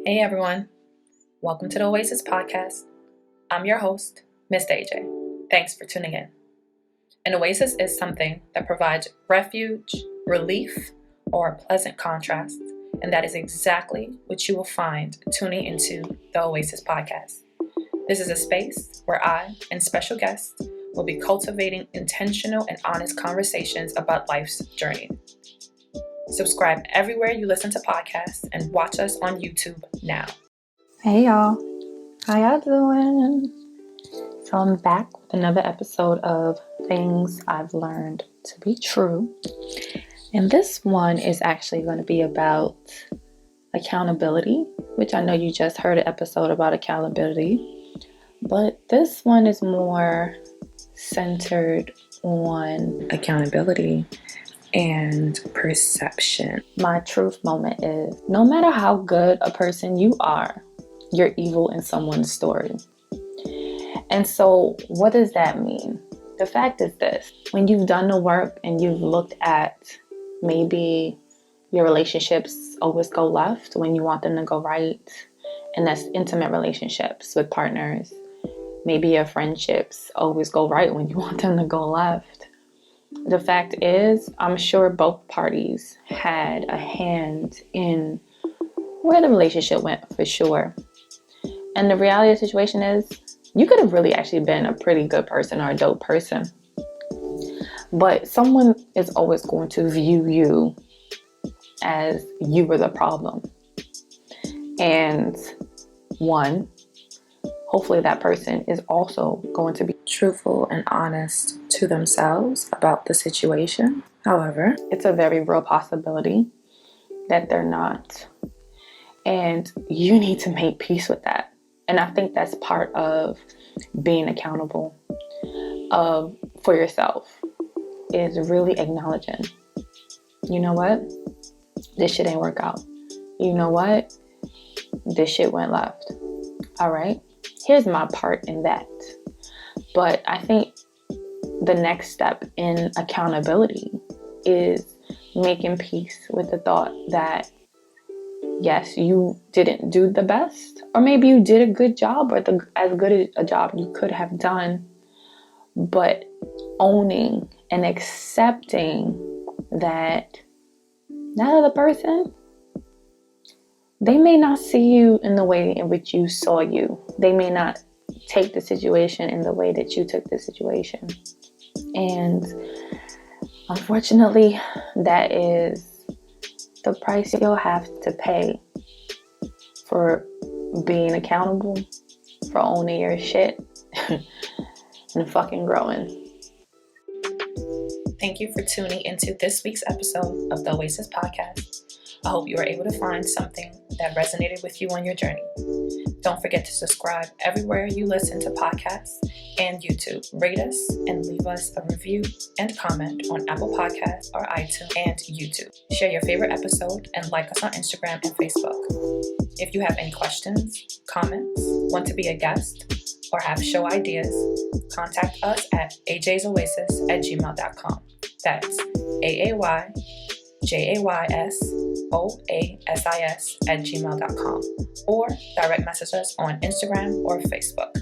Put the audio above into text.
Hey everyone, welcome to the Oasis Podcast. I'm your host, Miss AJ. Thanks for tuning in. An oasis is something that provides refuge, relief, or a pleasant contrast, and that is exactly what you will find tuning into the Oasis Podcast. This is a space where I and special guests will be cultivating intentional and honest conversations about life's journey. Subscribe everywhere you listen to podcasts and watch us on YouTube now. Hey y'all, how y'all doing? So I'm back with another episode of Things I've Learned to Be True. And this one is actually going to be about accountability, which I know you just heard an episode about accountability. But this one is more centered on accountability and perception. My truth moment is, no matter how good a person you are, you're evil in someone's story. And so what does that mean? The fact is this: when you've done the work and you've looked at maybe your relationships always go left when you want them to go right, and that's intimate relationships with partners. Maybe your friendships always go right when you want them to go left. The fact is, I'm sure both parties had a hand in where the relationship went, for sure. And the reality of the situation is, you could have really actually been a pretty good person or a dope person. But someone is always going to view you as you were the problem. And one, hopefully that person is also going to be truthful and honest to themselves about the situation. However, it's a very real possibility that they're not. And you need to make peace with that. And I think that's part of being accountable for yourself, is really acknowledging, you know what? This shit ain't work out. You know what? This shit went left. All right. Here's my part in that. But I think the next step in accountability is making peace with the thought that, yes, you didn't do the best, or maybe you did a good job, or as good a job you could have done, but owning and accepting that other person, they may not see you in the way in which you saw you. They may not take the situation in the way that you took the situation. And unfortunately, that is the price you'll have to pay for being accountable, for owning your shit, and fucking growing. Thank you for tuning into this week's episode of the Oasis Podcast. I hope you were able to find something that resonated with you on your journey. Don't forget to subscribe everywhere you listen to podcasts and YouTube. Rate us and leave us a review and comment on Apple Podcasts or iTunes and YouTube. Share your favorite episode and like us on Instagram and Facebook. If you have any questions, comments, want to be a guest, or have show ideas, contact us at ajaysoasis@gmail.com. That's AAYJAYSOASIS@gmail.com, or direct message us on Instagram or Facebook.